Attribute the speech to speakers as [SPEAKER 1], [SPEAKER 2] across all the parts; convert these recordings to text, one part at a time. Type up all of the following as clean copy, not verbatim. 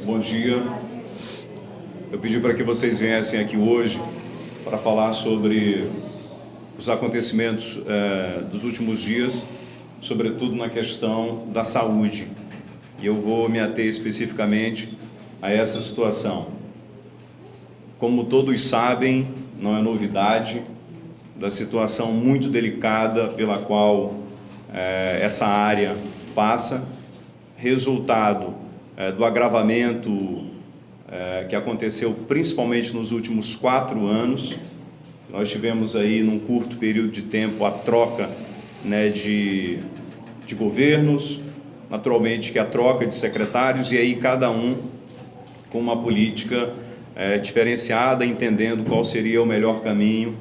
[SPEAKER 1] bom dia. Eu pedi para que vocês viessem aqui hoje para falar sobre os acontecimentos dos últimos dias, sobretudo na questão da saúde. E eu vou me ater especificamente a essa situação. Como todos sabem, não é novidade, da situação muito delicada pela qual essa área passa, resultado do agravamento que aconteceu principalmente nos últimos 4 anos. Nós tivemos aí, num curto período de tempo, a troca de governos, naturalmente que a troca de secretários, e aí cada um com uma política diferenciada, entendendo qual seria o melhor caminho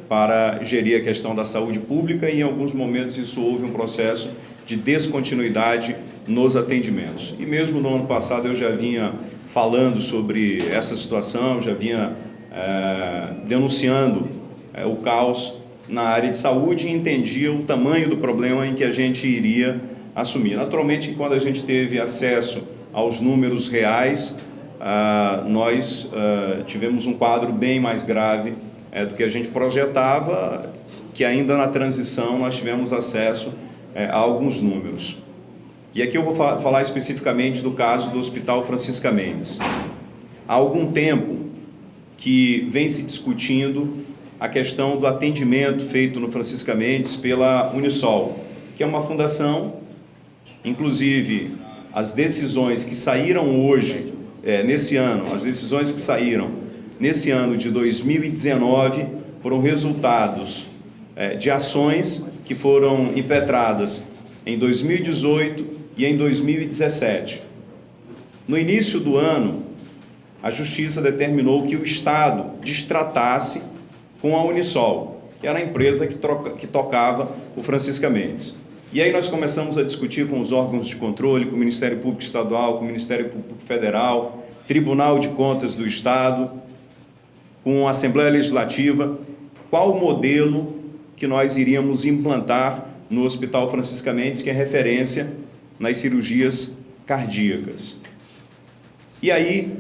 [SPEAKER 1] para gerir a questão da saúde pública, e em alguns momentos isso houve um processo de descontinuidade nos atendimentos. E mesmo no ano passado eu já vinha falando sobre essa situação, já vinha denunciando o caos na área de saúde e entendia o tamanho do problema em que a gente iria assumir. Naturalmente, quando a gente teve acesso aos números reais, nós tivemos um quadro bem mais grave do que a gente projetava, que ainda na transição nós tivemos acesso a alguns números. E aqui eu vou falar especificamente do caso do Hospital Francisca Mendes. Há algum tempo que vem se discutindo a questão do atendimento feito no Francisca Mendes pela Unisol, que é uma fundação, inclusive as decisões que saíram hoje, nesse ano, as decisões que saíram nesse ano de 2019 foram resultados de ações que foram impetradas em 2018 e em 2017. No início do ano, a Justiça determinou que o Estado destratasse com a Unisol, que era a empresa que tocava o Francisca Mendes. E aí nós começamos a discutir com os órgãos de controle, com o Ministério Público Estadual, com o Ministério Público Federal, Tribunal de Contas do Estado, com a Assembleia Legislativa, qual o modelo que nós iríamos implantar no Hospital Francisca Mendes, que é referência nas cirurgias cardíacas. E aí,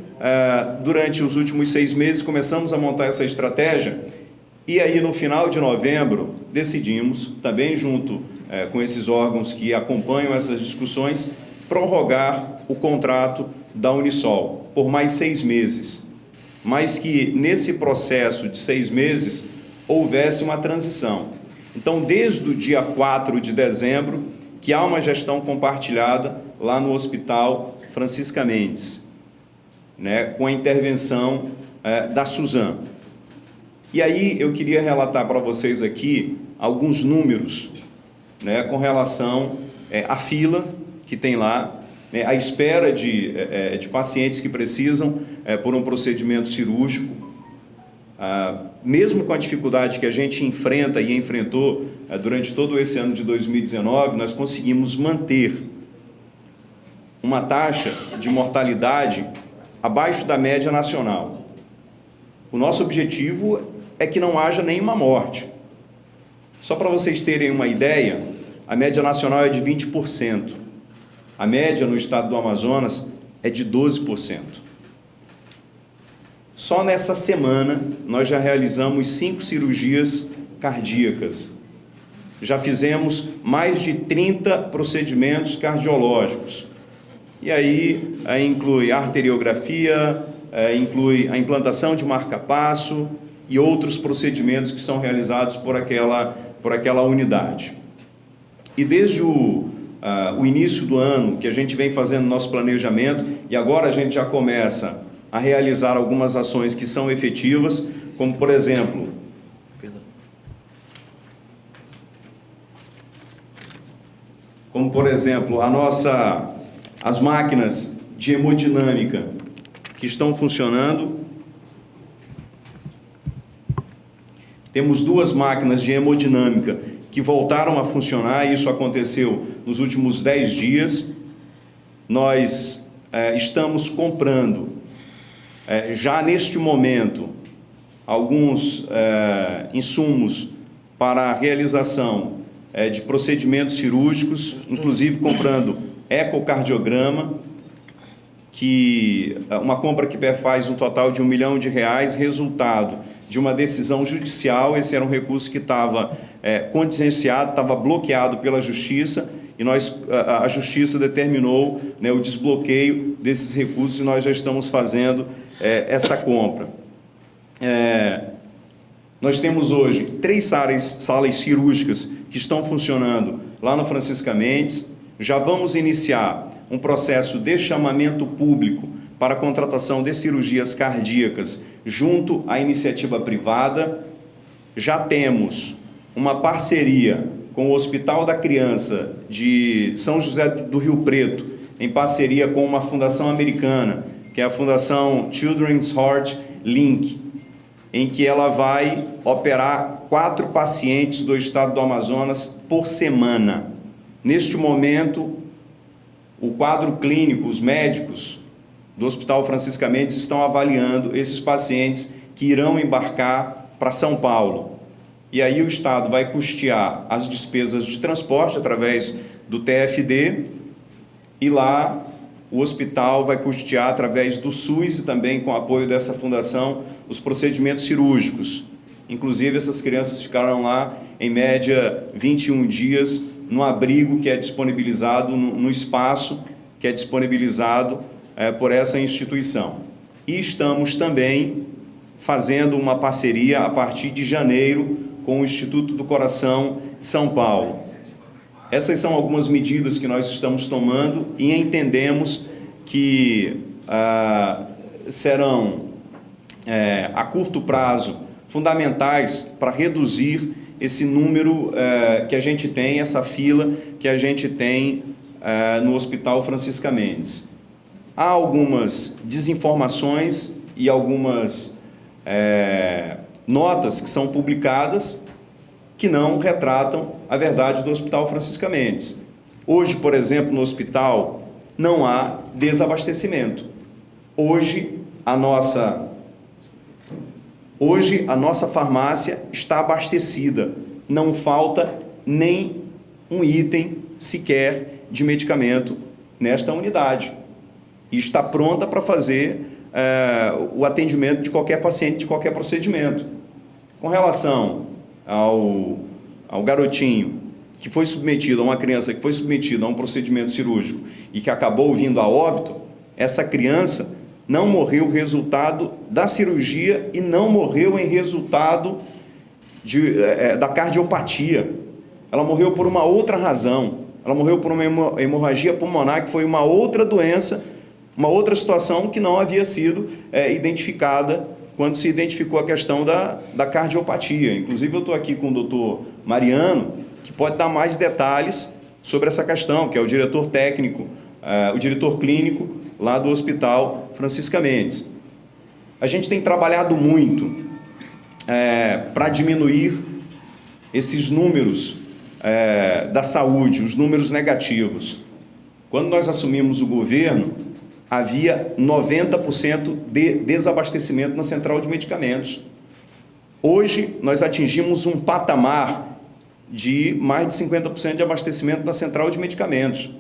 [SPEAKER 1] durante os últimos 6 meses, começamos a montar essa estratégia, e aí no final de novembro decidimos, também junto com esses órgãos que acompanham essas discussões, prorrogar o contrato da Unisol por mais 6 meses, mas que nesse processo de 6 meses houvesse uma transição. Então, desde o dia 4 de dezembro, que há uma gestão compartilhada lá no Hospital Francisca Mendes, com a intervenção da Suzan. E aí eu queria relatar para vocês aqui alguns números com relação à fila que tem lá, a espera de pacientes que precisam por um procedimento cirúrgico. Mesmo com a dificuldade que a gente enfrenta e enfrentou durante todo esse ano de 2019, nós conseguimos manter uma taxa de mortalidade abaixo da média nacional. O nosso objetivo é que não haja nenhuma morte. Só para vocês terem uma ideia, a média nacional é de 20%. A média no estado do Amazonas é de 12%. Só nessa semana, nós já realizamos 5 cirurgias cardíacas. Já fizemos mais de 30 procedimentos cardiológicos. E aí inclui arteriografia, inclui a implantação de marca-passo e outros procedimentos que são realizados por aquela unidade. E desde o início do ano, que a gente vem fazendo nosso planejamento, e agora a gente já começa a realizar algumas ações que são efetivas, como por exemplo, as máquinas de hemodinâmica que estão funcionando. Temos 2 máquinas de hemodinâmica que voltaram a funcionar, e isso aconteceu nos últimos 10 dias. Nós estamos comprando, já neste momento, alguns insumos para a realização de procedimentos cirúrgicos, inclusive comprando ecocardiograma, que uma compra que faz um total de R$1 milhão, resultado de uma decisão judicial. Esse era um recurso que estava contingenciado, estava bloqueado pela Justiça, e a Justiça determinou, né, o desbloqueio desses recursos, e nós já estamos fazendo essa compra. Nós temos hoje 3 salas cirúrgicas que estão funcionando lá no Francisca Mendes. Já vamos iniciar um processo de chamamento público para a contratação de cirurgias cardíacas junto à iniciativa privada. Já temos uma parceria com o Hospital da Criança de São José do Rio Preto, em parceria com uma fundação americana, que é a Fundação Children's Heart Link, em que ela vai operar 4 pacientes do estado do Amazonas por semana. Neste momento, o quadro clínico, os médicos do Hospital Francisca Mendes estão avaliando esses pacientes que irão embarcar para São Paulo. E aí o Estado vai custear as despesas de transporte através do TFD, e lá o hospital vai custear através do SUS e também com o apoio dessa fundação os procedimentos cirúrgicos. Inclusive, essas crianças ficaram lá em média 21 dias no abrigo que é disponibilizado, no espaço que é disponibilizado por essa instituição. E estamos também fazendo uma parceria a partir de janeiro com o Instituto do Coração de São Paulo. Essas são algumas medidas que nós estamos tomando e entendemos que serão, a curto prazo, fundamentais para reduzir esse número que a gente tem, essa fila que a gente tem no Hospital Francisca Mendes. Há algumas desinformações e algumas notas que são publicadas que não retratam a verdade do Hospital Francisca Mendes. Hoje, por exemplo, no hospital não há desabastecimento. Hoje a nossa farmácia está abastecida, não falta nem um item sequer de medicamento nesta unidade, e está pronta para fazer o atendimento de qualquer paciente, de qualquer procedimento. Com relação ao garotinho que foi submetido, a uma criança que foi submetida a um procedimento cirúrgico e que acabou vindo a óbito, essa criança não morreu resultado da cirurgia e não morreu em resultado da cardiopatia. Ela morreu por uma outra razão. Ela morreu por uma hemorragia pulmonar, que foi uma outra doença, uma outra situação que não havia sido identificada quando se identificou a questão da cardiopatia. Inclusive, eu estou aqui com o doutor Mariano, que pode dar mais detalhes sobre essa questão, que é o diretor técnico, o diretor clínico lá do Hospital Francisca Mendes. A gente tem trabalhado muito para diminuir esses números da saúde, os números negativos. Quando nós assumimos o governo, havia 90% de desabastecimento na central de medicamentos. Hoje, nós atingimos um patamar de mais de 50% de abastecimento na central de medicamentos.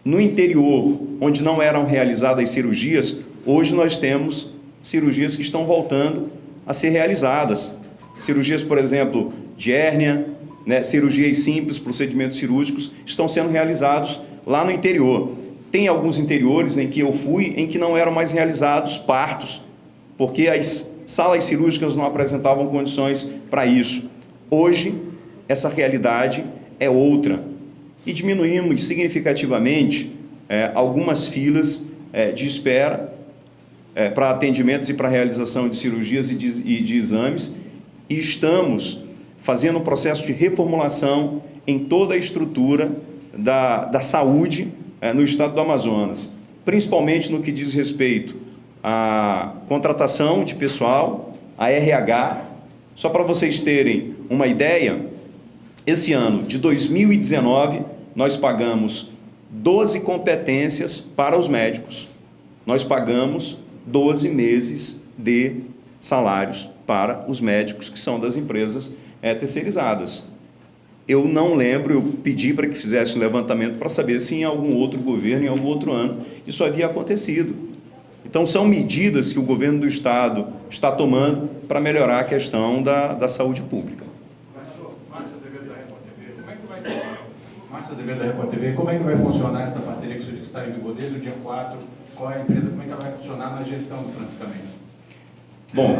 [SPEAKER 1] No interior, onde não eram realizadas cirurgias, hoje nós temos cirurgias que estão voltando a ser realizadas. Cirurgias, por exemplo, de hérnia, né, cirurgias simples, procedimentos cirúrgicos, estão sendo realizados lá no interior. Tem alguns interiores em que eu fui, em que não eram mais realizados partos, porque as salas cirúrgicas não apresentavam condições para isso. Hoje, essa realidade é outra. E diminuímos significativamente algumas filas de espera para atendimentos e para realização de cirurgias e de exames, e estamos fazendo um processo de reformulação em toda a estrutura da saúde no estado do Amazonas, principalmente no que diz respeito à contratação de pessoal, a RH. Só para vocês terem uma ideia, esse ano de 2019, nós pagamos 12 competências para os médicos. Nós pagamos 12 meses de salários para os médicos que são das empresas terceirizadas. eu não lembro, eu pedi para que fizesse um levantamento para saber se em algum outro governo, em algum outro ano, isso havia acontecido. Então, são medidas que o governo do Estado está tomando para melhorar a questão da saúde pública.
[SPEAKER 2] Márcio Azevedo da Record TV, como é que vai funcionar essa parceria que o senhor disse que está em vigor desde o dia 4? Qual é a empresa, como é que ela vai funcionar na gestão do Francisca Mendes?
[SPEAKER 1] Bom,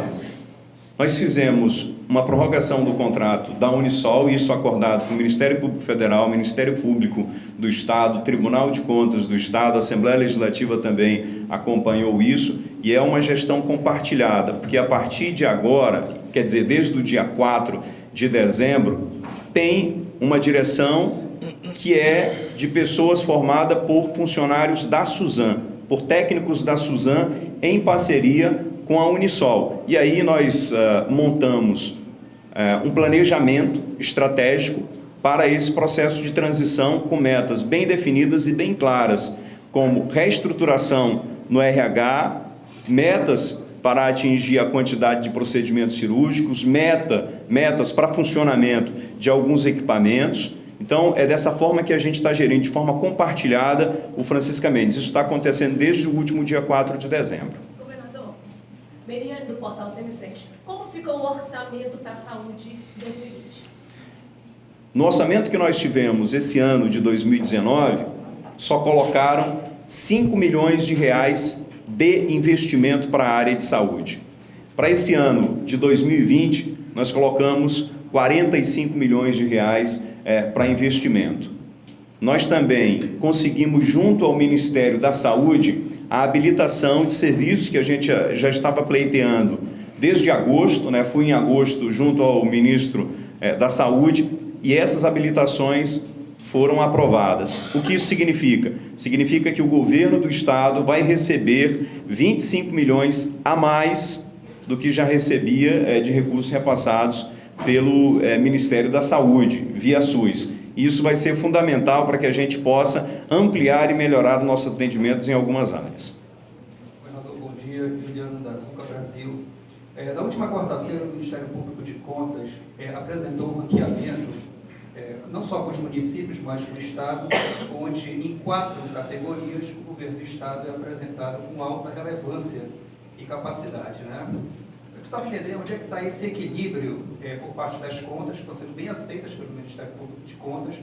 [SPEAKER 1] nós fizemos uma prorrogação do contrato da Unisol, isso acordado com o Ministério Público Federal, Ministério Público do Estado, Tribunal de Contas do Estado, a Assembleia Legislativa também acompanhou isso, e é uma gestão compartilhada, porque a partir de agora, quer dizer, desde o dia 4 de dezembro, tem uma direção que é de pessoas formadas por funcionários da Suzam, por técnicos da Suzam, em parceria com a Unisol. E aí nós montamos um planejamento estratégico para esse processo de transição com metas bem definidas e bem claras, como reestruturação no RH, metas para atingir a quantidade de procedimentos cirúrgicos, metas para funcionamento de alguns equipamentos. Então, é dessa forma que a gente está gerindo de forma compartilhada o Francisca Mendes. Isso está acontecendo desde o último dia 4 de dezembro.
[SPEAKER 3] Governador, Meriane do Portal CM7, como ficou o orçamento para a saúde 2020?
[SPEAKER 1] No orçamento que nós tivemos esse ano de 2019, só colocaram 5 milhões de reais de investimento para a área de saúde. Para esse ano de 2020, nós colocamos 45 milhões de reais para investimento. Nós também conseguimos, junto ao Ministério da Saúde, a habilitação de serviços que a gente já estava pleiteando desde agosto, fui em agosto junto ao Ministro da Saúde, e essas habilitações foram aprovadas. O que isso significa? Significa que o governo do Estado vai receber 25 milhões a mais do que já recebia de recursos repassados pelo Ministério da Saúde, via SUS. Isso vai ser fundamental para que a gente possa ampliar e melhorar nossos atendimentos em algumas áreas.
[SPEAKER 4] Governador, bom dia. Juliano da Azuca Brasil. Na última quarta-feira, o Ministério Público de Contas apresentou um ranqueamento, não só para os municípios, mas para o Estado, onde em 4 categorias o governo do Estado é apresentado com alta relevância e capacidade, Eu precisava entender onde é que está esse equilíbrio por parte das contas, que estão sendo bem aceitas pelo Ministério Público de Contas,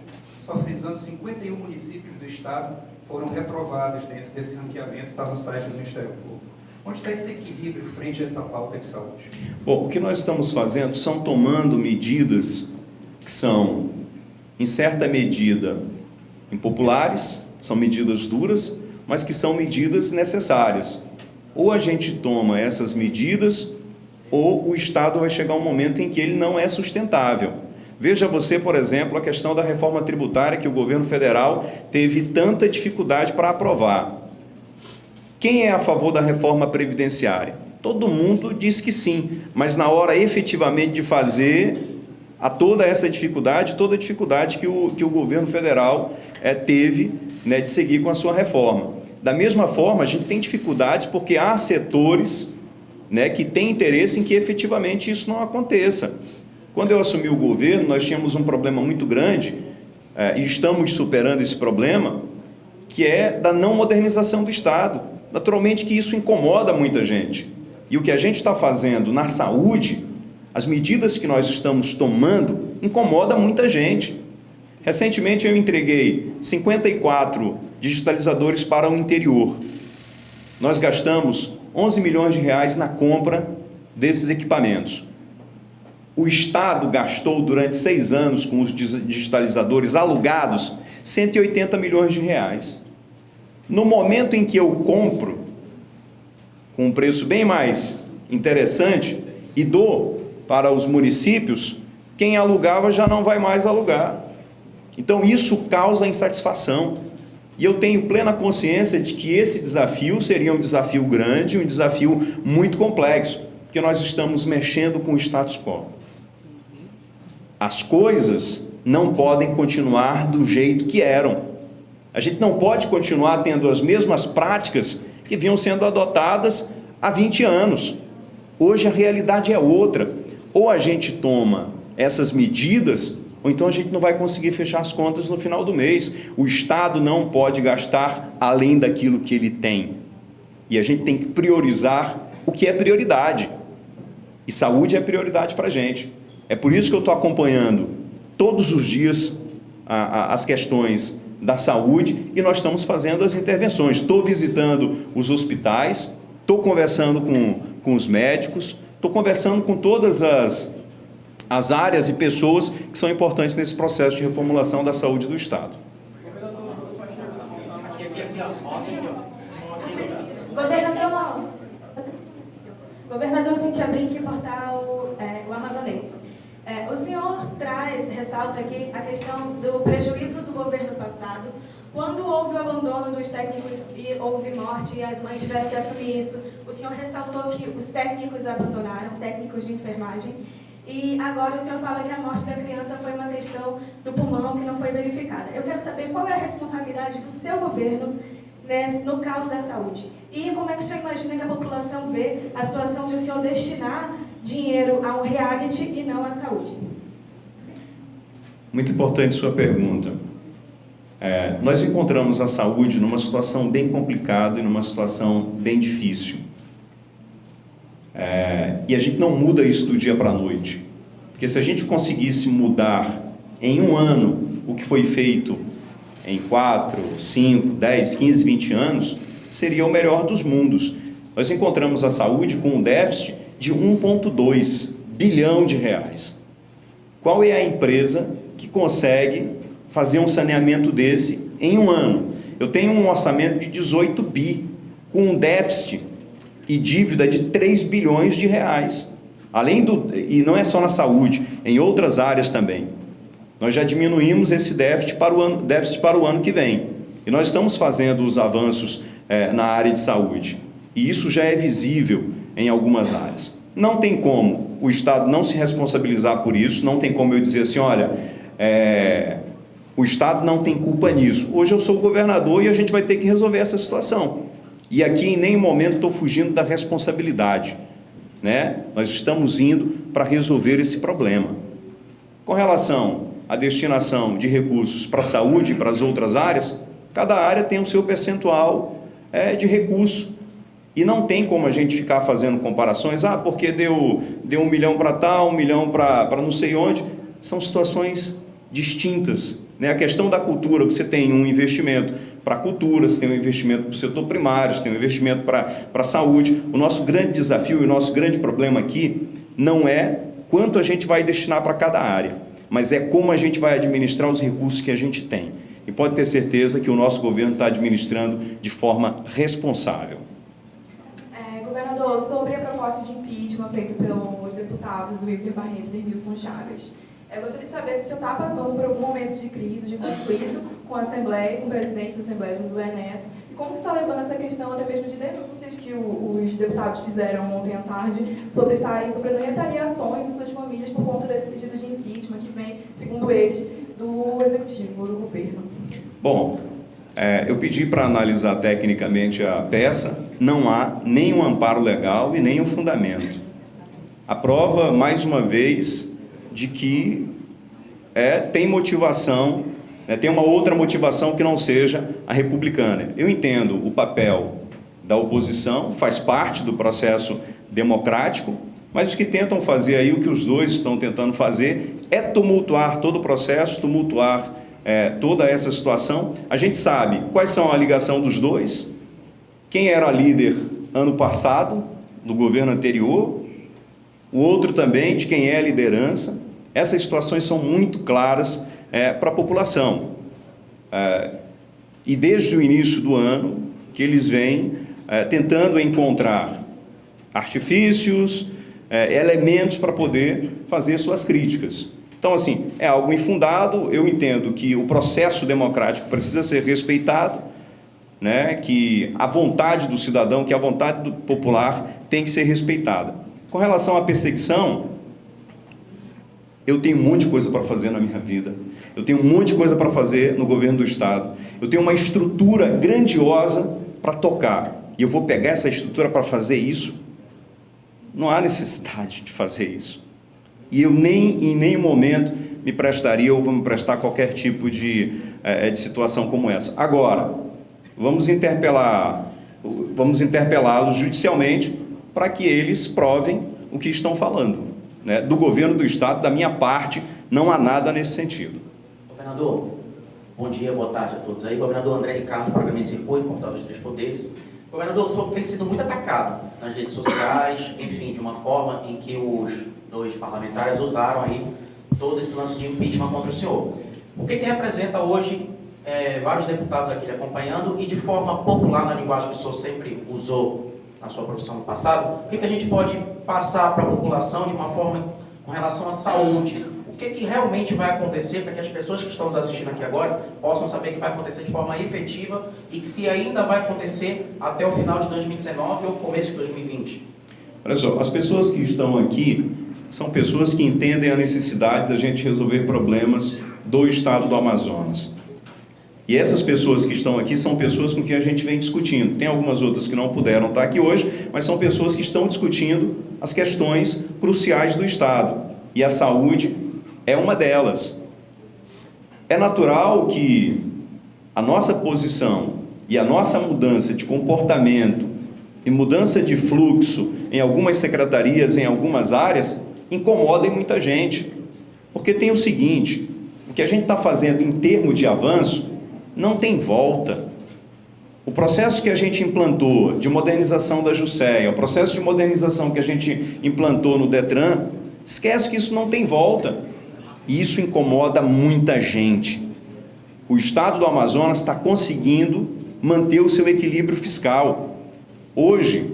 [SPEAKER 4] só frisando, 51 municípios do Estado foram reprovados dentro desse ranqueamento, está no site do Ministério Público. Onde está esse equilíbrio frente a essa pauta de saúde?
[SPEAKER 1] Bom, o que nós estamos fazendo são tomando medidas que são, em certa medida, impopulares, são medidas duras, mas que são medidas necessárias. Ou a gente toma essas medidas, ou o Estado vai chegar um momento em que ele não é sustentável. Veja você, por exemplo, a questão da reforma tributária que o governo federal teve tanta dificuldade para aprovar. Quem é a favor da reforma previdenciária? Todo mundo diz que sim, mas na hora efetivamente de fazer, a toda essa dificuldade, toda a dificuldade que o governo federal teve de seguir com a sua reforma. Da mesma forma, a gente tem dificuldades porque há setores que têm interesse em que efetivamente isso não aconteça. Quando eu assumi o governo, nós tínhamos um problema muito grande, e estamos superando esse problema, que é da não modernização do Estado. Naturalmente que isso incomoda muita gente. E o que a gente está fazendo na saúde, as medidas que nós estamos tomando, incomoda muita gente. Recentemente eu entreguei 54 digitalizadores para o interior. Nós gastamos 11 milhões de reais na compra desses equipamentos. O Estado gastou durante 6 anos com os digitalizadores alugados 180 milhões de reais. No momento em que eu compro, com um preço bem mais interessante, e dou para os municípios, quem alugava já não vai mais alugar. Então isso causa insatisfação. E eu tenho plena consciência de que esse desafio seria um desafio grande, um desafio muito complexo, porque nós estamos mexendo com o status quo. As coisas não podem continuar do jeito que eram. A gente não pode continuar tendo as mesmas práticas que vinham sendo adotadas há 20 anos. Hoje a realidade é outra. Ou a gente toma essas medidas, ou então a gente não vai conseguir fechar as contas no final do mês. O Estado não pode gastar além daquilo que ele tem. E a gente tem que priorizar o que é prioridade. E saúde é prioridade para a gente. É por isso que eu estou acompanhando todos os dias as questões da saúde e nós estamos fazendo as intervenções. Estou visitando os hospitais, estou conversando com os médicos, estou conversando com todas as áreas e pessoas que são importantes nesse processo de reformulação da saúde do Estado.
[SPEAKER 5] Governador Cintia Brink, portal o Amazonense. O senhor ressalta aqui a questão do prejuízo do governo passado, quando houve o abandono dos técnicos e houve morte e as mães tiveram que assumir isso. O senhor ressaltou que os técnicos abandonaram, técnicos de enfermagem, e agora o senhor fala que a morte da criança foi uma questão do pulmão que não foi verificada. Eu quero saber qual é a responsabilidade do seu governo no caos da saúde. E como é que o senhor imagina que a população vê a situação de o senhor destinar dinheiro a um reality e não à saúde?
[SPEAKER 1] Muito importante sua pergunta. Nós encontramos a saúde numa situação bem complicada e numa situação bem difícil. E a gente não muda isso do dia para a noite. Porque se a gente conseguisse mudar em um ano o que foi feito em 4, 5, 10, 15, 20 anos, seria o melhor dos mundos. Nós encontramos a saúde com um déficit de 1,2 bilhão de reais. Qual é a empresa que consegue fazer um saneamento desse em um ano? Eu tenho um orçamento de 18 bi, com um déficit e dívida de 3 bilhões de reais. E não é só na saúde, em outras áreas também. Nós já diminuímos esse déficit para o ano que vem. E nós estamos fazendo os avanços na área de saúde. E isso já é visível em algumas áreas. Não tem como o Estado não se responsabilizar por isso, não tem como eu dizer assim, olha, o Estado não tem culpa nisso. Hoje eu sou o governador e a gente vai ter que resolver essa situação. E aqui em nenhum momento estou fugindo da responsabilidade, né? Nós estamos indo para resolver esse problema. Com relação à destinação de recursos para a saúde e para as outras áreas, cada área tem o seu percentual de recurso. E não tem como a gente ficar fazendo comparações, porque deu 1 milhão para tal, 1 milhão para não sei onde. São situações distintas, né? A questão da cultura, você tem um investimento para a cultura, você tem um investimento para o setor primário, você tem um investimento para a saúde. O nosso grande desafio e o nosso grande problema aqui não é quanto a gente vai destinar para cada área, mas é como a gente vai administrar os recursos que a gente tem. E pode ter certeza que o nosso governo está administrando de forma responsável.
[SPEAKER 5] Governador, sobre a proposta de impeachment feita pelos deputados Wilker Barreto e Wilson Chagas, eu gostaria de saber se o senhor está passando por algum momento de crise, de conflito com a Assembleia, com o presidente da Assembleia, Josué Neto, e como você está levando essa questão até mesmo de denúncias que os deputados fizeram ontem à tarde sobre estarem sofrendo retaliações em suas famílias por conta desse pedido de impeachment que vem, segundo eles, do Executivo, do governo.
[SPEAKER 1] Bom, eu pedi para analisar tecnicamente a peça, não há nenhum amparo legal e nenhum fundamento. A prova, mais uma vez, de que tem motivação, tem uma outra motivação que não seja a republicana. Eu entendo o papel da oposição, faz parte do processo democrático, mas os que tentam fazer aí, o que os dois estão tentando fazer, é tumultuar todo o processo, tumultuar toda essa situação. A gente sabe quais são a ligação dos dois, quem era líder ano passado, do governo anterior, o outro também de quem é a liderança. Essas situações são muito claras para a população. E desde o início do ano que eles vêm tentando encontrar artifícios, elementos para poder fazer suas críticas. Então, assim, é algo infundado. Eu entendo que o processo democrático precisa ser respeitado, né? Que a vontade do cidadão, que a vontade do popular tem que ser respeitada. Com relação à perseguição, eu tenho um monte de coisa para fazer na minha vida. Eu tenho um monte de coisa para fazer no governo do Estado. Eu tenho uma estrutura grandiosa para tocar. E eu vou pegar essa estrutura para fazer isso? Não há necessidade de fazer isso. E eu em nenhum momento me prestaria ou vou me prestar qualquer tipo de situação como essa. Agora, vamos interpelá-los judicialmente para que eles provem o que estão falando, né? Do governo do Estado, da minha parte, não há nada nesse sentido.
[SPEAKER 6] Governador, bom dia, boa tarde a todos aí. Governador André Ricardo, Programa Circuito, Portal dos Três Poderes. Governador, o senhor tem sido muito atacado nas redes sociais, enfim, de uma forma em que os 2 parlamentares usaram aí todo esse lance de impeachment contra o senhor. O que representa hoje vários deputados aqui lhe acompanhando e de forma popular, na linguagem que o senhor sempre usou na sua profissão no passado, o que a gente pode passar para a população de uma forma com relação à saúde? O que realmente vai acontecer para que as pessoas que estão nos assistindo aqui agora possam saber que vai acontecer de forma efetiva e que se ainda vai acontecer até o final de 2019 ou começo de 2020?
[SPEAKER 1] Olha só, as pessoas que estão aqui são pessoas que entendem a necessidade da gente resolver problemas do Estado do Amazonas. E essas pessoas que estão aqui são pessoas com quem a gente vem discutindo. Tem algumas outras que não puderam estar aqui hoje, mas são pessoas que estão discutindo as questões cruciais do Estado. E a saúde é uma delas. É natural que a nossa posição e a nossa mudança de comportamento e mudança de fluxo em algumas secretarias, em algumas áreas, incomodem muita gente. Porque tem o seguinte, o que a gente está fazendo em termos de avanço não tem volta. O processo que a gente implantou de modernização da Jusceia, o processo de modernização que a gente implantou no Detran, esquece que isso não tem volta. E isso incomoda muita gente. O Estado do Amazonas está conseguindo manter o seu equilíbrio fiscal. Hoje,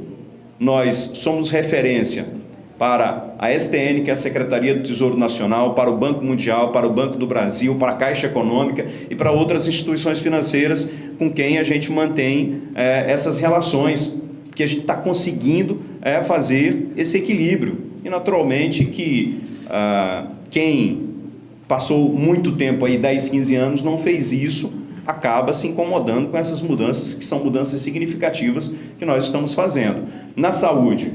[SPEAKER 1] nós somos referência para a STN, que é a Secretaria do Tesouro Nacional, para o Banco Mundial, para o Banco do Brasil, para a Caixa Econômica e para outras instituições financeiras com quem a gente mantém essas relações, que a gente está conseguindo fazer esse equilíbrio. E, naturalmente, que quem passou muito tempo, aí 10, 15 anos, não fez isso, acaba se incomodando com essas mudanças, que são mudanças significativas que nós estamos fazendo. Na saúde,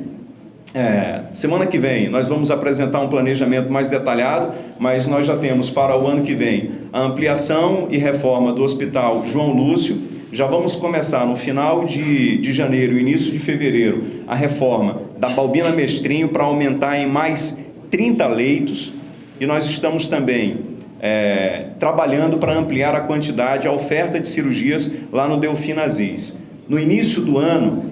[SPEAKER 1] semana que vem nós vamos apresentar um planejamento mais detalhado, mas nós já temos para o ano que vem a ampliação e reforma do Hospital João Lúcio. Já vamos começar no final de janeiro, início de fevereiro, a reforma da Balbina Mestrinho para aumentar em mais 30 leitos, e nós estamos também trabalhando para ampliar a quantidade, a oferta de cirurgias lá no Delfim Aziz. No início do ano,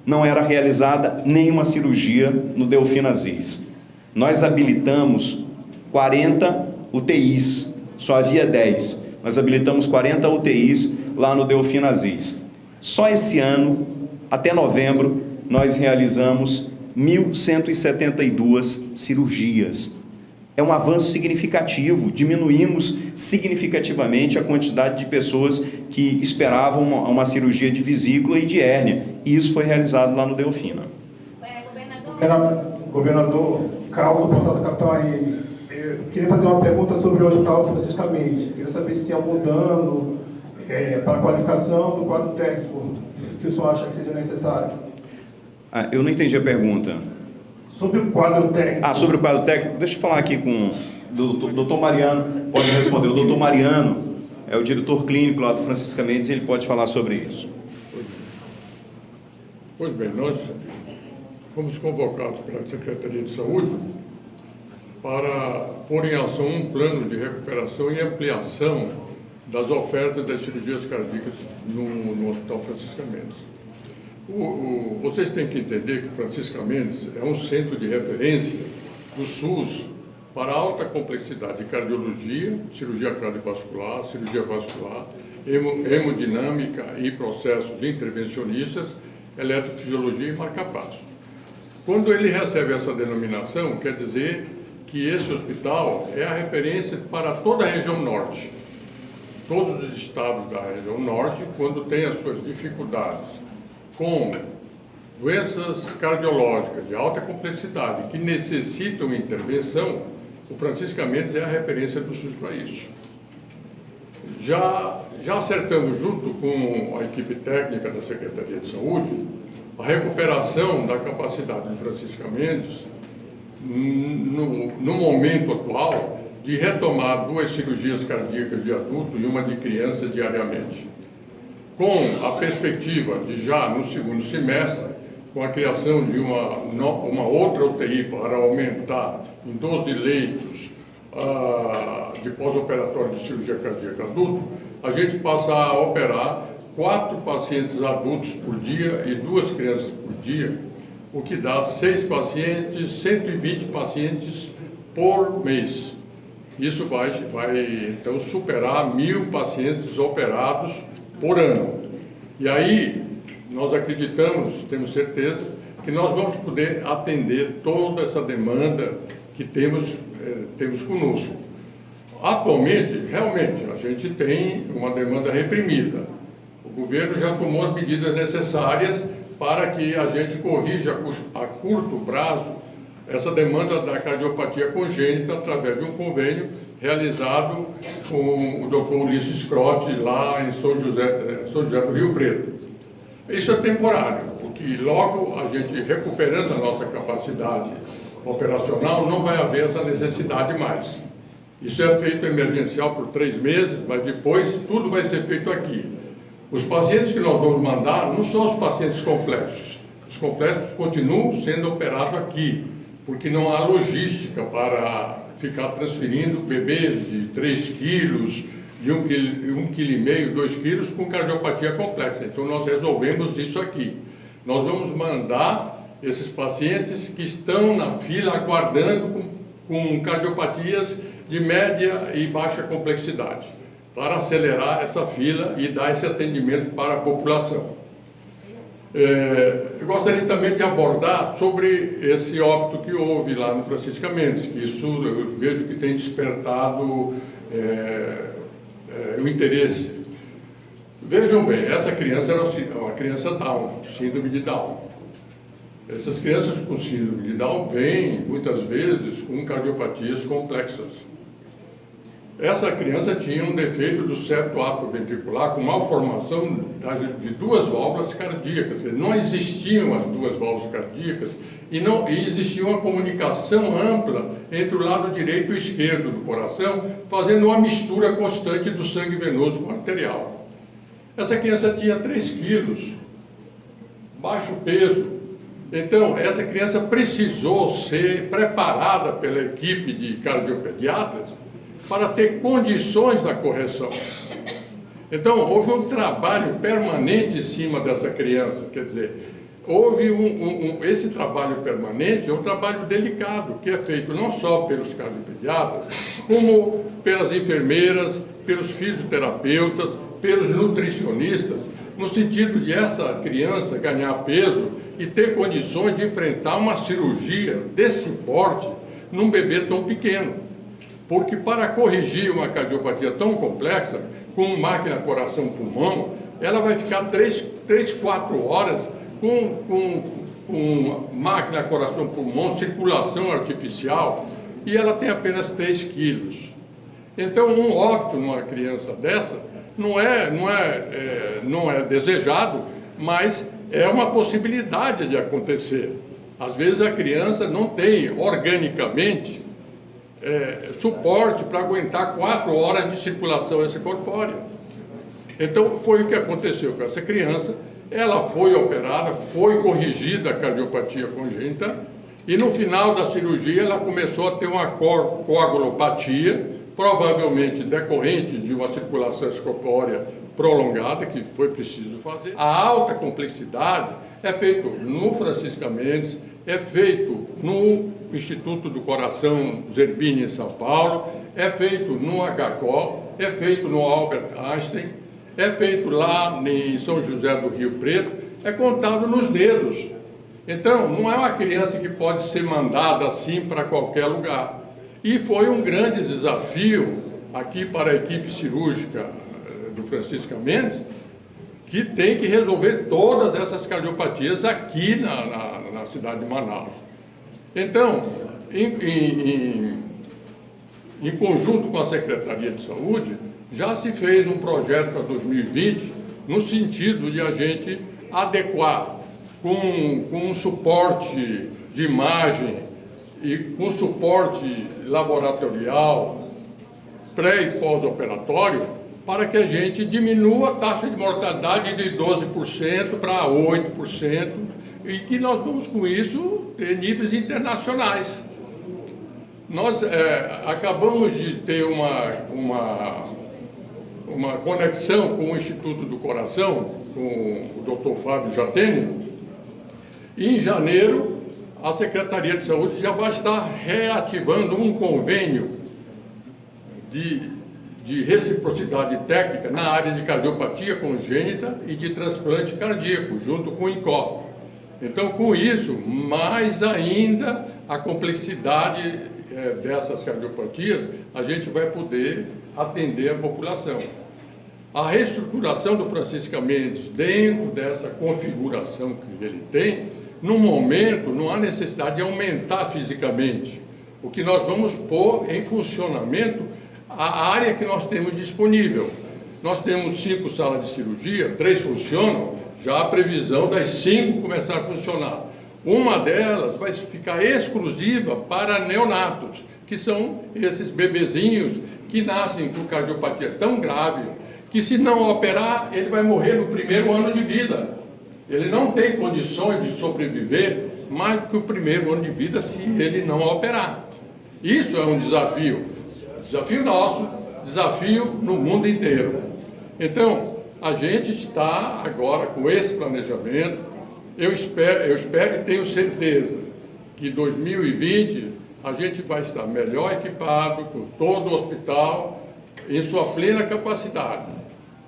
[SPEAKER 1] não era realizada nenhuma cirurgia no Delfim Aziz. Nós habilitamos 40 UTIs, só havia 10. Nós habilitamos 40 UTIs lá no Delfim Aziz. Só esse ano, até novembro, nós realizamos 1.172 cirurgias. É um avanço significativo, diminuímos significativamente a quantidade de pessoas que esperavam uma cirurgia de vesícula e de hérnia, e isso foi realizado lá no Delfina.
[SPEAKER 7] Governador, Carlos, do Portal da Capital AM. Eu queria fazer uma pergunta sobre o Hospital Francisca Mendes. Queria saber se tem algum dano para a qualificação do quadro técnico que o senhor acha que seja necessário.
[SPEAKER 1] Eu não entendi a pergunta.
[SPEAKER 7] Sobre o quadro técnico.
[SPEAKER 1] Sobre o quadro técnico, deixa eu falar aqui com o doutor Mariano, pode responder. O doutor Mariano é o diretor clínico lá do Francisca Mendes, ele pode falar sobre isso.
[SPEAKER 8] Pois bem, nós fomos convocados pela Secretaria de Saúde para pôr em ação um plano de recuperação e ampliação das ofertas das cirurgias cardíacas no Hospital Francisca Mendes. Vocês têm que entender que o Francisca Mendes é um centro de referência do SUS para alta complexidade de cardiologia, cirurgia cardiovascular, cirurgia vascular, hemodinâmica e processos intervencionistas, eletrofisiologia e marca-passo. Quando ele recebe essa denominação, quer dizer que esse hospital é a referência para toda a região norte. Todos os estados da região norte, quando têm as suas dificuldades com doenças cardiológicas de alta complexidade que necessitam intervenção, o Francisca Mendes é a referência do SUS para isso. Já acertamos, junto com a equipe técnica da Secretaria de Saúde, a recuperação da capacidade do Francisca Mendes, no momento atual, de retomar 2 cirurgias cardíacas de adulto e uma de criança diariamente, com a perspectiva de já no segundo semestre, com a criação de uma outra UTI para aumentar em 12 leitos de pós-operatório de cirurgia cardíaca adulto, a gente passa a operar 4 pacientes adultos por dia e 2 crianças por dia, o que dá 6 pacientes, 120 pacientes por mês. Isso vai então superar 1.000 pacientes operados por ano. E aí nós acreditamos, temos certeza, que nós vamos poder atender toda essa demanda que temos conosco. Atualmente, realmente, a gente tem uma demanda reprimida. O governo já tomou as medidas necessárias para que a gente corrija a curto prazo essa demanda da cardiopatia congênita através de um convênio realizado com o Dr. Ulisses Scrotti lá em São José do Rio Preto. Isso é temporário, porque logo a gente recuperando a nossa capacidade operacional, não vai haver essa necessidade mais. Isso é feito emergencial por 3 meses, mas depois tudo vai ser feito aqui. Os pacientes que nós vamos mandar não são os pacientes complexos. Os complexos continuam sendo operados aqui, porque não há logística para ficar transferindo bebês de 3 quilos, de 1,5 kg, 2 quilos com cardiopatia complexa. Então nós resolvemos isso aqui. Nós vamos mandar esses pacientes que estão na fila aguardando com cardiopatias de média e baixa complexidade, para acelerar essa fila e dar esse atendimento para a população. Eu gostaria também de abordar sobre esse óbito que houve lá no Francisca Mendes, que isso eu vejo que tem despertado o interesse. Vejam bem, essa criança era uma criança Down, síndrome de Down. Essas crianças com síndrome de Down vêm, muitas vezes, com cardiopatias complexas. Essa criança tinha um defeito do septo atrioventricular com malformação de 2 válvulas cardíacas. Não existiam as 2 válvulas cardíacas e existia uma comunicação ampla entre o lado direito e o esquerdo do coração, fazendo uma mistura constante do sangue venoso com arterial. Essa criança tinha 3 quilos, baixo peso. Então, essa criança precisou ser preparada pela equipe de cardiopediatras para ter condições da correção. Então, houve um trabalho permanente em cima dessa criança, quer dizer, houve esse trabalho permanente, é um trabalho delicado, que é feito não só pelos cardiopediatras, como pelas enfermeiras, pelos fisioterapeutas, pelos nutricionistas, no sentido de essa criança ganhar peso e ter condições de enfrentar uma cirurgia desse porte num bebê tão pequeno. Porque para corrigir uma cardiopatia tão complexa, com máquina coração-pulmão, ela vai ficar 3, 4 horas com máquina coração-pulmão, circulação artificial, e ela tem apenas 3 quilos. Então, um óbito numa criança dessa não é desejado, mas é uma possibilidade de acontecer. Às vezes a criança não tem organicamente suporte para aguentar 4 horas de circulação extracorpórea. Então, foi o que aconteceu com essa criança. Ela foi operada, foi corrigida a cardiopatia congênita e no final da cirurgia ela começou a ter uma coagulopatia, provavelmente decorrente de uma circulação extracorpórea prolongada, que foi preciso fazer. A alta complexidade é feito no Francisca Mendes, é feito no Instituto do Coração Zerbini, em São Paulo, é feito no HCO, é feito no Albert Einstein, é feito lá em São José do Rio Preto, é contado nos dedos. Então, não é uma criança que pode ser mandada assim para qualquer lugar. E foi um grande desafio aqui para a equipe cirúrgica do Francisca Mendes, que tem que resolver todas essas cardiopatias aqui na cidade de Manaus. Então, em conjunto com a Secretaria de Saúde, já se fez um projeto para 2020, no sentido de a gente adequar com um suporte de imagem e com suporte laboratorial pré- e pós-operatório, para que a gente diminua a taxa de mortalidade de 12% para 8%, e que nós vamos, com isso, ter níveis internacionais. Nós acabamos de ter uma conexão com o Instituto do Coração, com o Dr. Fábio Jatene, e em janeiro a Secretaria de Saúde já vai estar reativando um convênio de reciprocidade técnica na área de cardiopatia congênita e de transplante cardíaco, junto com o INCOP. Então, com isso, mais ainda a complexidade dessas cardiopatias, a gente vai poder atender a população. A reestruturação do Francisca Mendes, dentro dessa configuração que ele tem, no momento não há necessidade de aumentar fisicamente. O que nós vamos pôr em funcionamento a área que nós temos disponível. Nós temos 5 salas de cirurgia, 3 funcionam, já há previsão das 5 começar a funcionar. Uma delas vai ficar exclusiva para neonatos, que são esses bebezinhos que nascem com cardiopatia tão grave, que se não operar, ele vai morrer no primeiro ano de vida. Ele não tem condições de sobreviver mais do que o primeiro ano de vida se ele não operar. Isso é um desafio. Desafio nosso, desafio no mundo inteiro. Então, a gente está agora com esse planejamento. Eu espero e tenho certeza que em 2020 a gente vai estar melhor equipado, com todo o hospital, em sua plena capacidade.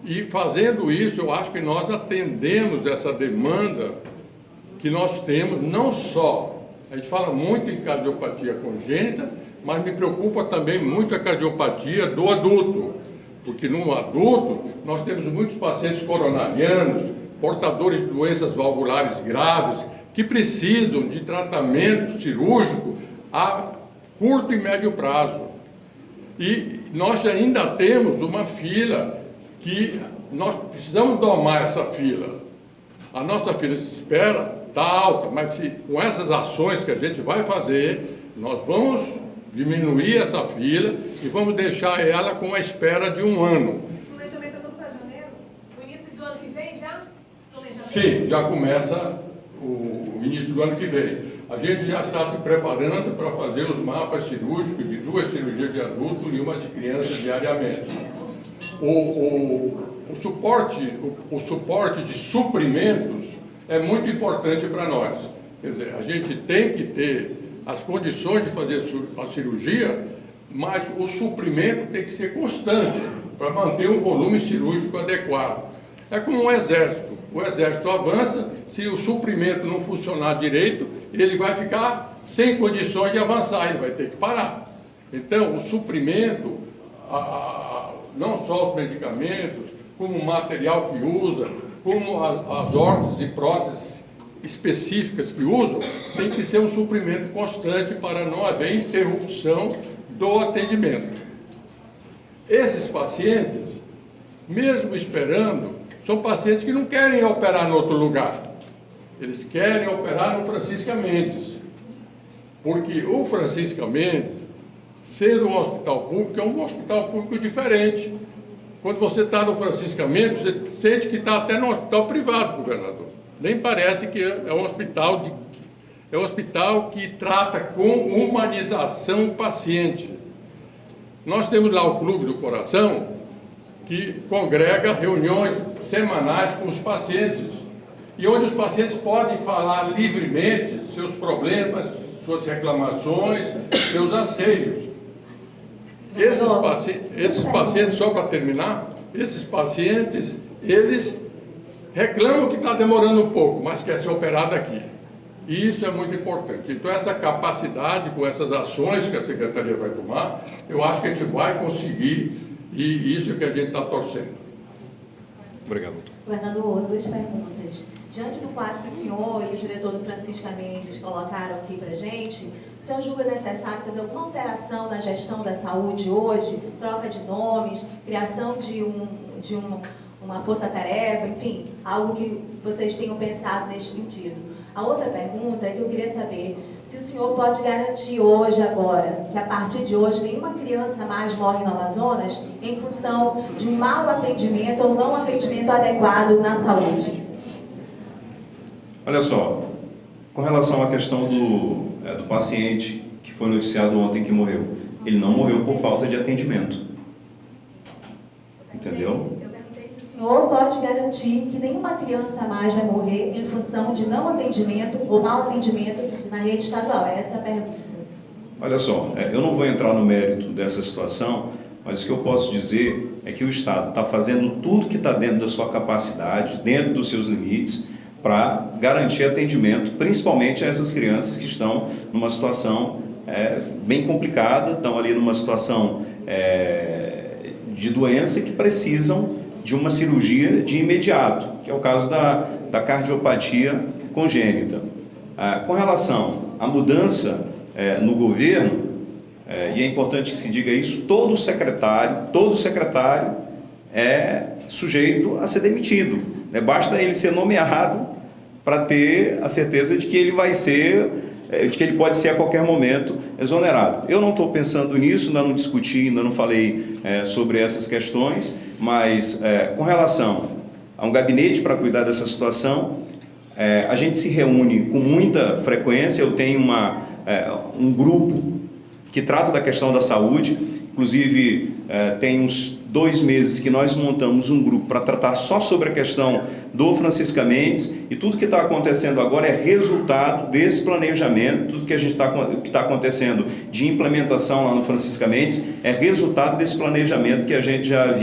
[SPEAKER 8] E fazendo isso, eu acho que nós atendemos essa demanda que nós temos, não só, a gente fala muito em cardiopatia congênita, mas me preocupa também muito a cardiopatia do adulto, porque no adulto nós temos muitos pacientes coronarianos, portadores de doenças valvulares graves, que precisam de tratamento cirúrgico a curto e médio prazo. E nós ainda temos uma fila que nós precisamos domar essa fila. A nossa fila de espera está alta, mas com essas ações que a gente vai fazer, nós vamos diminuir essa fila e vamos deixar ela com uma espera de 1 ano.
[SPEAKER 3] O planejamento é todo para janeiro? No início do ano que vem já?
[SPEAKER 8] Sim, já começa o início do ano que vem. A gente já está se preparando para fazer os mapas cirúrgicos de 2 cirurgias de adulto e 1 de criança diariamente. O suporte de suprimentos é muito importante para nós. Quer dizer, a gente tem que ter as condições de fazer a cirurgia, mas o suprimento tem que ser constante para manter um volume cirúrgico adequado. É como um exército. O exército avança, se o suprimento não funcionar direito, ele vai ficar sem condições de avançar, ele vai ter que parar. Então, o suprimento, não só os medicamentos, como o material que usa, como as órteses e próteses específicas que usam, tem que ser um suprimento constante para não haver interrupção do atendimento. Esses pacientes, mesmo esperando, são pacientes que não querem operar em outro lugar. Eles querem operar no Francisca Mendes. Porque o Francisca Mendes, sendo um hospital público, é um hospital público diferente. Quando você está no Francisca Mendes, você sente que está até no hospital privado, governador. Nem parece que é um hospital é um hospital que trata com humanização o paciente. Nós temos lá o Clube do Coração, que congrega reuniões semanais com os pacientes, e onde os pacientes podem falar livremente seus problemas, suas reclamações, seus anseios. Esses pacientes, só para terminar, esses pacientes, eles reclamam que está demorando um pouco, mas quer ser operado aqui. E isso é muito importante. Então, essa capacidade, com essas ações que a Secretaria vai tomar, eu acho que a gente vai conseguir, e isso é que a gente está torcendo.
[SPEAKER 1] Obrigado, doutor.
[SPEAKER 5] Governador, 2 perguntas. Diante do quadro que o senhor e o diretor do Francisca Mendes colocaram aqui para a gente, o senhor julga necessário fazer alguma alteração na gestão da saúde hoje? Troca de nomes, criação de uma força-tarefa, enfim, algo que vocês tenham pensado nesse sentido. A outra pergunta é que eu queria saber se o senhor pode garantir hoje, agora, que a partir de hoje nenhuma criança mais morre no Amazonas em função de um mau atendimento ou não atendimento adequado na saúde.
[SPEAKER 1] Olha só, com relação à questão do paciente que foi noticiado ontem que morreu, ele não morreu por falta de atendimento. Entendeu?
[SPEAKER 5] Eu perguntei se o senhor pode garantir que nenhuma criança mais vai morrer em função de não atendimento ou mau atendimento na rede estadual. Essa é a pergunta.
[SPEAKER 1] Olha só, eu não vou entrar no mérito dessa situação, mas o que eu posso dizer é que o Estado está fazendo tudo que está dentro da sua capacidade, dentro dos seus limites, para garantir atendimento, principalmente a essas crianças que estão numa situação bem complicada, estão ali numa situação de doença que precisam de uma cirurgia de imediato, que é o caso da cardiopatia congênita. Com relação à mudança no governo, e é importante que se diga isso, todo secretário é sujeito a ser demitido. Basta ele ser nomeado para ter a certeza de que ele vai ser, de que ele pode ser a qualquer momento exonerado. Eu não estou pensando nisso, ainda não discuti, ainda não falei sobre essas questões, mas com relação a um gabinete para cuidar dessa situação, a gente se reúne com muita frequência. Eu tenho um grupo que trata da questão da saúde, inclusive tem uns 2 meses que nós montamos um grupo para tratar só sobre a questão do Francisca Mendes, e tudo que está acontecendo agora é resultado desse planejamento. Tudo que está acontecendo de implementação lá no Francisca Mendes é resultado desse planejamento que a gente já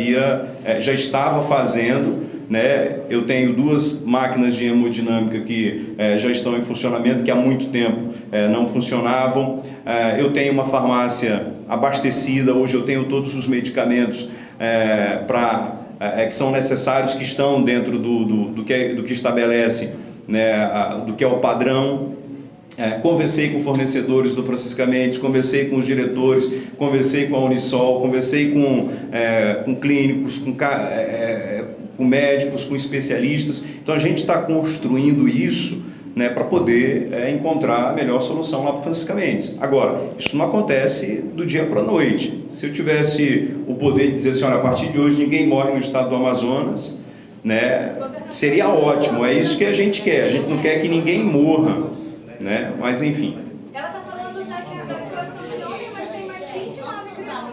[SPEAKER 1] estava fazendo, né? Eu tenho 2 máquinas de hemodinâmica que já estão em funcionamento, que há muito tempo não funcionavam. Eu tenho uma farmácia abastecida, hoje eu tenho todos os medicamentos que são necessários, que estão dentro do que estabelece, né, do que é o padrão. Conversei com fornecedores do Francisca Mendes, conversei com os diretores, conversei com a Unisol, conversei com clínicos, com médicos, com especialistas. Então a gente está construindo isso, né, para poder encontrar a melhor solução lá para o Francisca Mendes. Agora, isso não acontece do dia para a noite. Se eu tivesse o poder de dizer assim, olha, a partir de hoje ninguém morre no estado do Amazonas, né, seria ótimo, é isso que a gente quer. A gente não quer que ninguém morra, né, mas enfim.
[SPEAKER 5] Ela está falando da situação de ontem, mas tem mais 29 crianças.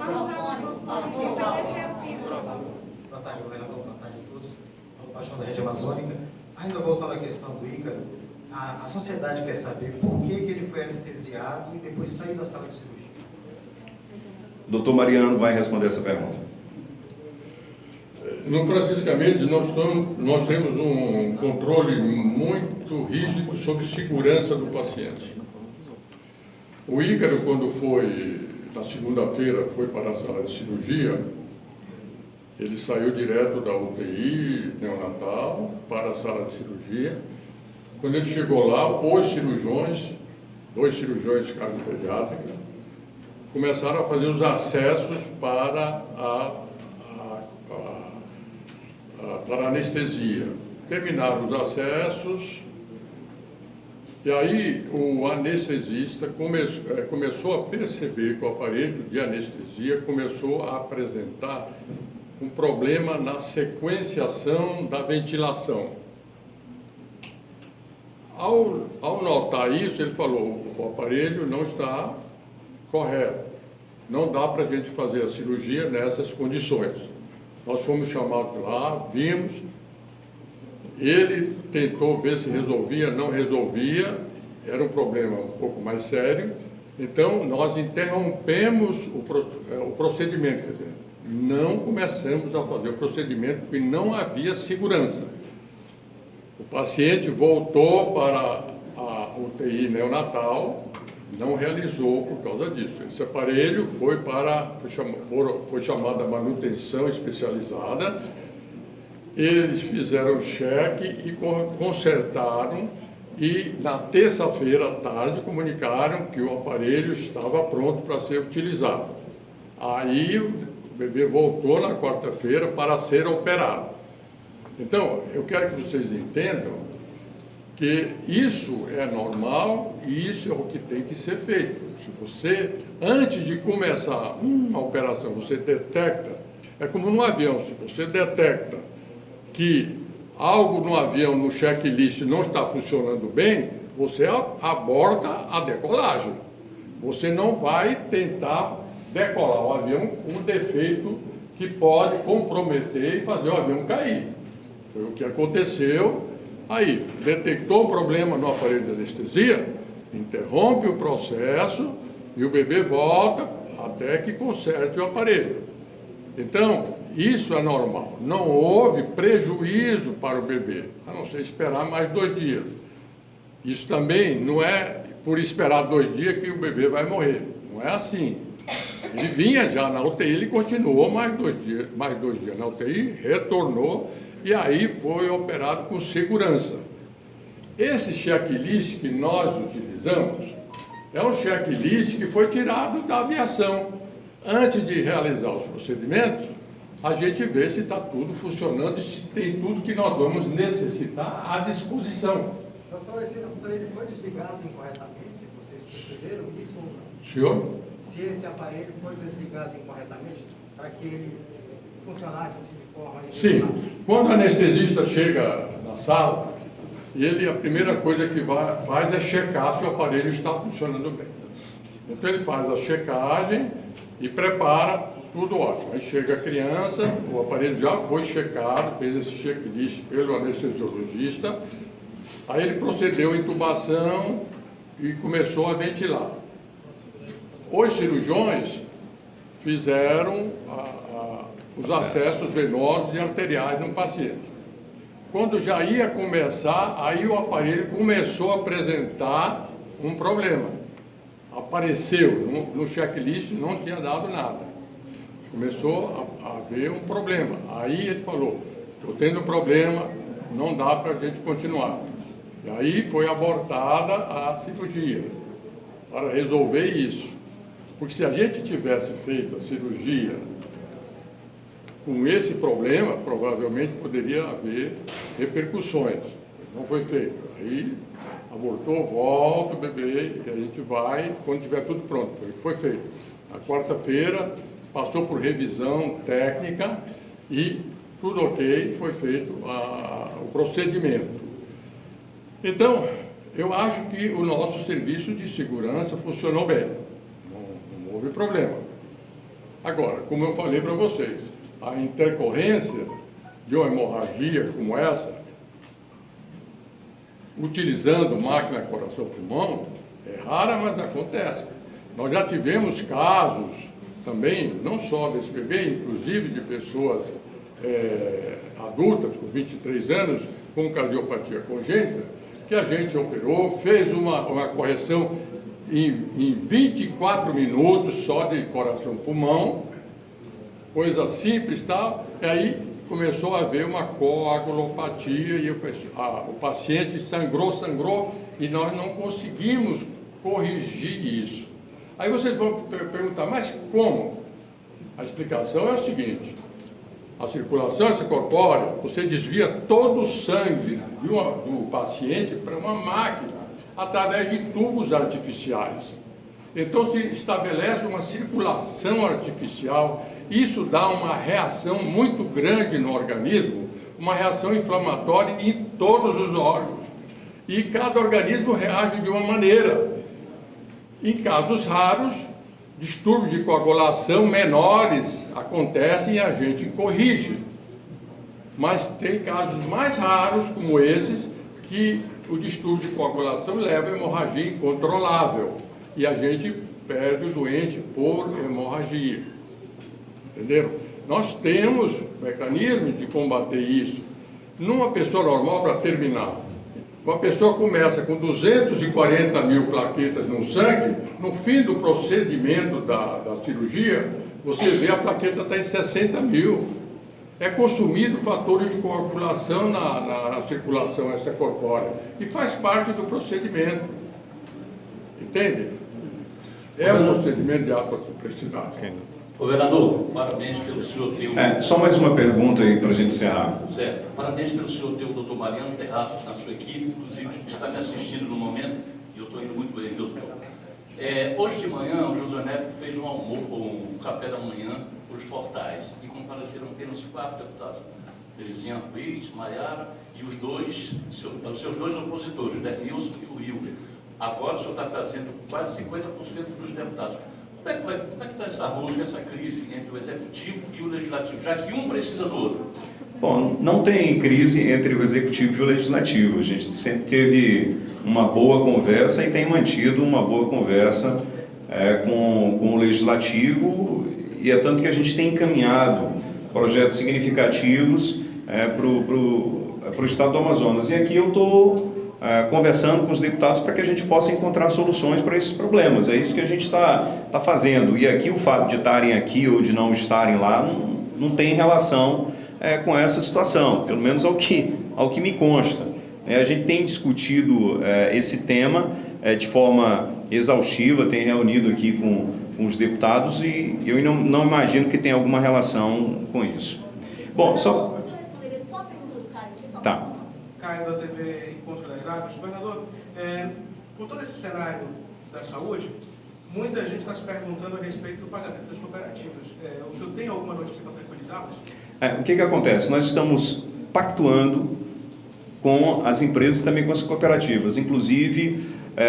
[SPEAKER 9] Boa tarde, governador. Boa tarde a todos. Paulo Paixão, da Rede Amazônica. Ainda voltando à questão do Ícaro, a sociedade quer saber por que ele foi anestesiado e depois saiu da sala de cirurgia.
[SPEAKER 1] Doutor Mariano vai responder essa pergunta.
[SPEAKER 8] No Francisca Mendes, nós temos um controle muito rígido sobre segurança do paciente. O Ícaro, quando foi, na segunda-feira, foi para a sala de cirurgia, ele saiu direto da UTI neonatal para a sala de cirurgia. Quando ele chegou lá, os cirurgiões, 2 cirurgiões cardiopediátricos, começaram a fazer os acessos para a anestesia. Terminaram os acessos e aí o anestesista começou a perceber que o aparelho de anestesia começou a apresentar um problema na sequenciação da ventilação. Ao notar isso, ele falou, o aparelho não está correto, não dá para a gente fazer a cirurgia nessas condições. Nós fomos chamados lá, vimos, ele tentou ver se resolvia, não resolvia, era um problema um pouco mais sério, então nós interrompemos o procedimento, quer dizer, não começamos a fazer o procedimento porque não havia segurança. O paciente voltou para a UTI neonatal, não realizou por causa disso. Esse aparelho foi chamada manutenção especializada, eles fizeram o cheque e consertaram, e na terça-feira à tarde comunicaram que o aparelho estava pronto para ser utilizado. Aí o bebê voltou na quarta-feira para ser operado. Então, eu quero que vocês entendam que isso é normal e isso é o que tem que ser feito. Se você, antes de começar uma operação, você detecta, é como no avião, se você detecta que algo no avião, no checklist, não está funcionando bem, você aborda a decolagem. Você não vai tentar decolar o avião com um defeito que pode comprometer e fazer o avião cair. Foi o que aconteceu. Aí, detectou um problema no aparelho de anestesia, interrompe o processo e o bebê volta até que conserte o aparelho. Então, isso é normal. Não houve prejuízo para o bebê, a não ser esperar mais 2 dias. Isso também não é por esperar 2 dias que o bebê vai morrer. Não é assim. Ele vinha já na UTI, ele continuou mais 2 dias na UTI, retornou e aí foi operado com segurança. Esse checklist que nós utilizamos é um checklist que foi tirado da aviação. Antes de realizar os procedimentos, a gente vê se está tudo funcionando e se tem tudo que nós vamos necessitar à disposição.
[SPEAKER 9] Doutor, esse aparelho foi desligado incorretamente? Vocês perceberam isso ou não?
[SPEAKER 8] Senhor?
[SPEAKER 9] Se esse aparelho foi desligado incorretamente, para que ele funcionasse assim de forma...
[SPEAKER 8] Sim. Quando o anestesista chega na sala, a primeira coisa que faz é checar se o aparelho está funcionando bem. Então ele faz a checagem e prepara tudo ótimo. Aí chega a criança, o aparelho já foi checado, fez esse checklist pelo anestesiologista, aí ele procedeu à intubação e começou a ventilar. Os cirurgiões fizeram os acessos venosos e arteriais no paciente. Quando já ia começar, aí o aparelho começou a apresentar um problema. Apareceu, no checklist não tinha dado nada. Começou a haver um problema. Aí ele falou, estou tendo um problema, não dá para a gente continuar. E aí foi abortada a cirurgia para resolver isso. Porque se a gente tivesse feito a cirurgia com esse problema, provavelmente poderia haver repercussões. Não foi feito. Aí abortou, volta o bebê e a gente vai quando tiver tudo pronto. Foi feito. Na quarta-feira passou por revisão técnica e tudo ok, foi feito o procedimento. Então, eu acho que o nosso serviço de segurança funcionou bem. Não houve problema. Agora, como eu falei para vocês, a intercorrência de uma hemorragia como essa, utilizando máquina coração-pulmão, é rara, mas acontece. Nós já tivemos casos também, não só desse bebê, inclusive de pessoas adultas com 23 anos, com cardiopatia congênita, que a gente operou, fez uma correção em 24 minutos só de coração-pulmão, coisa simples, tal, e aí começou a haver uma coagulopatia e o paciente sangrou, e nós não conseguimos corrigir isso. Aí vocês vão perguntar, mas como? A explicação é a seguinte, a circulação extracorpórea, você desvia todo o sangue do paciente para uma máquina, através de tubos artificiais. Então se estabelece uma circulação artificial, isso dá uma reação muito grande no organismo, uma reação inflamatória em todos os órgãos. E cada organismo reage de uma maneira. Em casos raros, distúrbios de coagulação menores acontecem e a gente corrige. Mas tem casos mais raros, como esses, que o distúrbio de coagulação leva a hemorragia incontrolável. E a gente perde o doente por hemorragia. Entenderam? Nós temos mecanismos de combater isso. Numa pessoa normal, para terminar, uma pessoa começa com 240 mil plaquetas no sangue, no fim do procedimento da cirurgia, você vê a plaqueta está em 60 mil. É consumido fatores de coagulação na circulação extracorpórea, e faz parte do procedimento. Entende? É um procedimento de alta complexidade.
[SPEAKER 10] Governador, parabéns pelo senhor ter
[SPEAKER 1] Só mais uma pergunta aí para a gente encerrar.
[SPEAKER 10] Certo. Parabéns pelo senhor ter o doutor Mariano Terraças na sua equipe, inclusive está me assistindo no momento, e eu estou indo muito bem, viu, doutor? Hoje de manhã, o Josué Neto fez um café da manhã para os portais, e compareceram apenas 4 deputados. Terezinha Ruiz, Maiara e os seus dois opositores, Denilson e o Hilber. Agora o senhor está trazendo quase 50% dos deputados. Como é que está essa rosca, essa crise entre o Executivo e o Legislativo, já que um precisa do outro?
[SPEAKER 1] Bom, não tem crise entre o Executivo e o Legislativo. A gente sempre teve uma boa conversa e tem mantido uma boa conversa com o Legislativo, e é tanto que a gente tem encaminhado projetos significativos para o Estado do Amazonas. E aqui eu estou conversando com os deputados para que a gente possa encontrar soluções para esses problemas. É isso que a gente está fazendo. E aqui o fato de estarem aqui ou de não estarem lá não tem relação com essa situação, pelo menos ao que me consta. A gente tem discutido esse tema de forma exaustiva, tem reunido aqui com os deputados, e eu não imagino que tenha alguma relação com isso. Bom, só...
[SPEAKER 3] O senhor responderia só a pergunta do Caio?
[SPEAKER 1] Tá.
[SPEAKER 11] Caio, da TV Encontro das Águas. Governador, com todo esse cenário da saúde, muita gente está se perguntando a respeito do pagamento das cooperativas. O senhor tem alguma notícia para tranquilizá-las?
[SPEAKER 1] O que acontece? Nós estamos pactuando com as empresas e também com as cooperativas. Inclusive,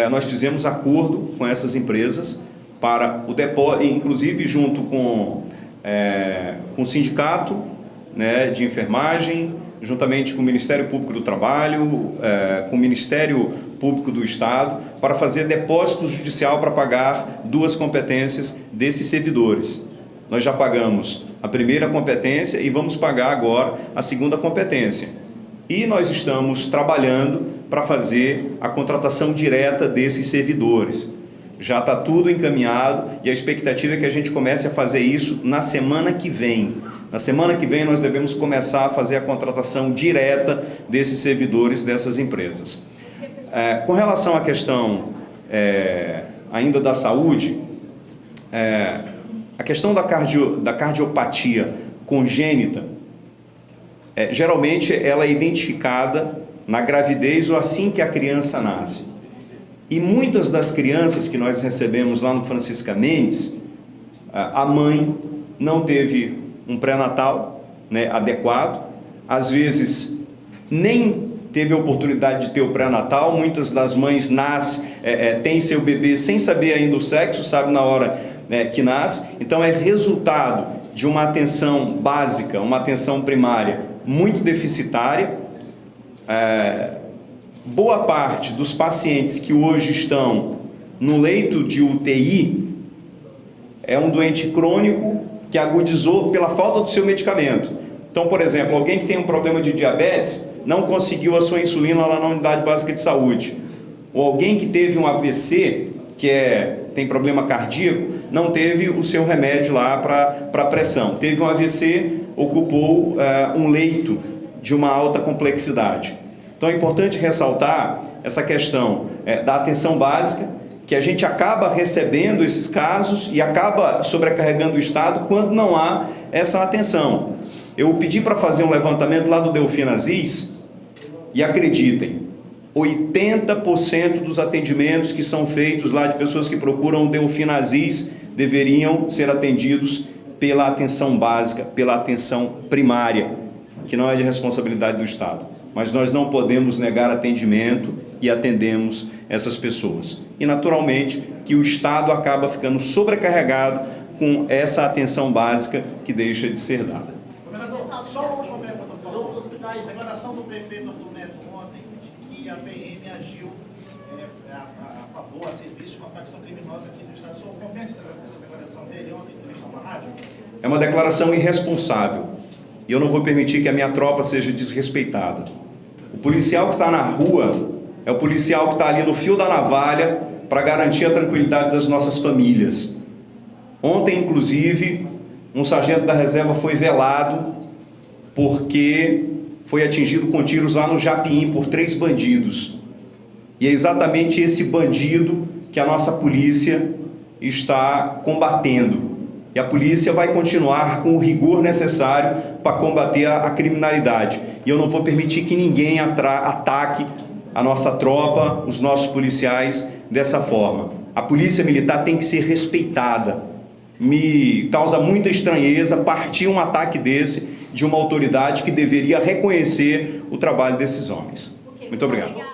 [SPEAKER 1] nós fizemos acordo com essas empresas para o depósito, inclusive junto com o sindicato, né, de enfermagem, juntamente com o Ministério Público do Trabalho, com o Ministério Público do Estado, para fazer depósito judicial para pagar 2 competências desses servidores. Nós já pagamos a primeira competência e vamos pagar agora a segunda competência. E nós estamos trabalhando para fazer a contratação direta desses servidores. Já está tudo encaminhado e a expectativa é que a gente comece a fazer isso na semana que vem. Na semana que vem nós devemos começar a fazer a contratação direta desses servidores dessas empresas. Com relação à questão ainda da saúde, a questão da cardiopatia congênita, geralmente ela é identificada na gravidez ou assim que a criança nasce. E muitas das crianças que nós recebemos lá no Francisca Mendes, a mãe não teve um pré-natal, né, adequado, às vezes nem teve a oportunidade de ter o pré-natal. Muitas das mães têm seu bebê sem saber ainda o sexo, sabe na hora que nasce. Então é resultado de uma atenção básica, uma atenção primária muito deficitária. Boa parte dos pacientes que hoje estão no leito de UTI é um doente crônico que agudizou pela falta do seu medicamento. Então, por exemplo, alguém que tem um problema de diabetes não conseguiu a sua insulina lá na unidade básica de saúde. Ou alguém que teve um AVC, tem problema cardíaco, não teve o seu remédio lá para pressão. Teve um AVC, ocupou um leito de uma alta complexidade. Então é importante ressaltar essa questão da atenção básica, que a gente acaba recebendo esses casos e acaba sobrecarregando o Estado quando não há essa atenção. Eu pedi para fazer um levantamento lá do Delfina Aziz e acreditem, 80% dos atendimentos que são feitos lá de pessoas que procuram o Delfina Aziz deveriam ser atendidos pela atenção básica, pela atenção primária, que não é de responsabilidade do Estado. Mas nós não podemos negar atendimento e atendemos essas pessoas. E, naturalmente, que o Estado acaba ficando sobrecarregado com essa atenção básica que deixa de ser dada.
[SPEAKER 9] Governador, só uma última pergunta, por favor. Os hospitais, a declaração do prefeito Arthur Neto ontem de que a PM agiu a favor, a serviço de uma facção criminosa aqui no Estado. O senhor comenta essa declaração dele ontem, em uma rádio?
[SPEAKER 1] É uma declaração irresponsável. E eu não vou permitir que a minha tropa seja desrespeitada. O policial que está na rua é o policial que está ali no fio da navalha para garantir a tranquilidade das nossas famílias. Ontem, inclusive, um sargento da reserva foi velado porque foi atingido com tiros lá no Japim por 3 bandidos. E é exatamente esse bandido que a nossa polícia está combatendo. E a polícia vai continuar com o rigor necessário para combater a criminalidade. E eu não vou permitir que ninguém ataque a nossa tropa, os nossos policiais, dessa forma. A polícia militar tem que ser respeitada. Me causa muita estranheza partir um ataque desse de uma autoridade que deveria reconhecer o trabalho desses homens. Muito obrigado.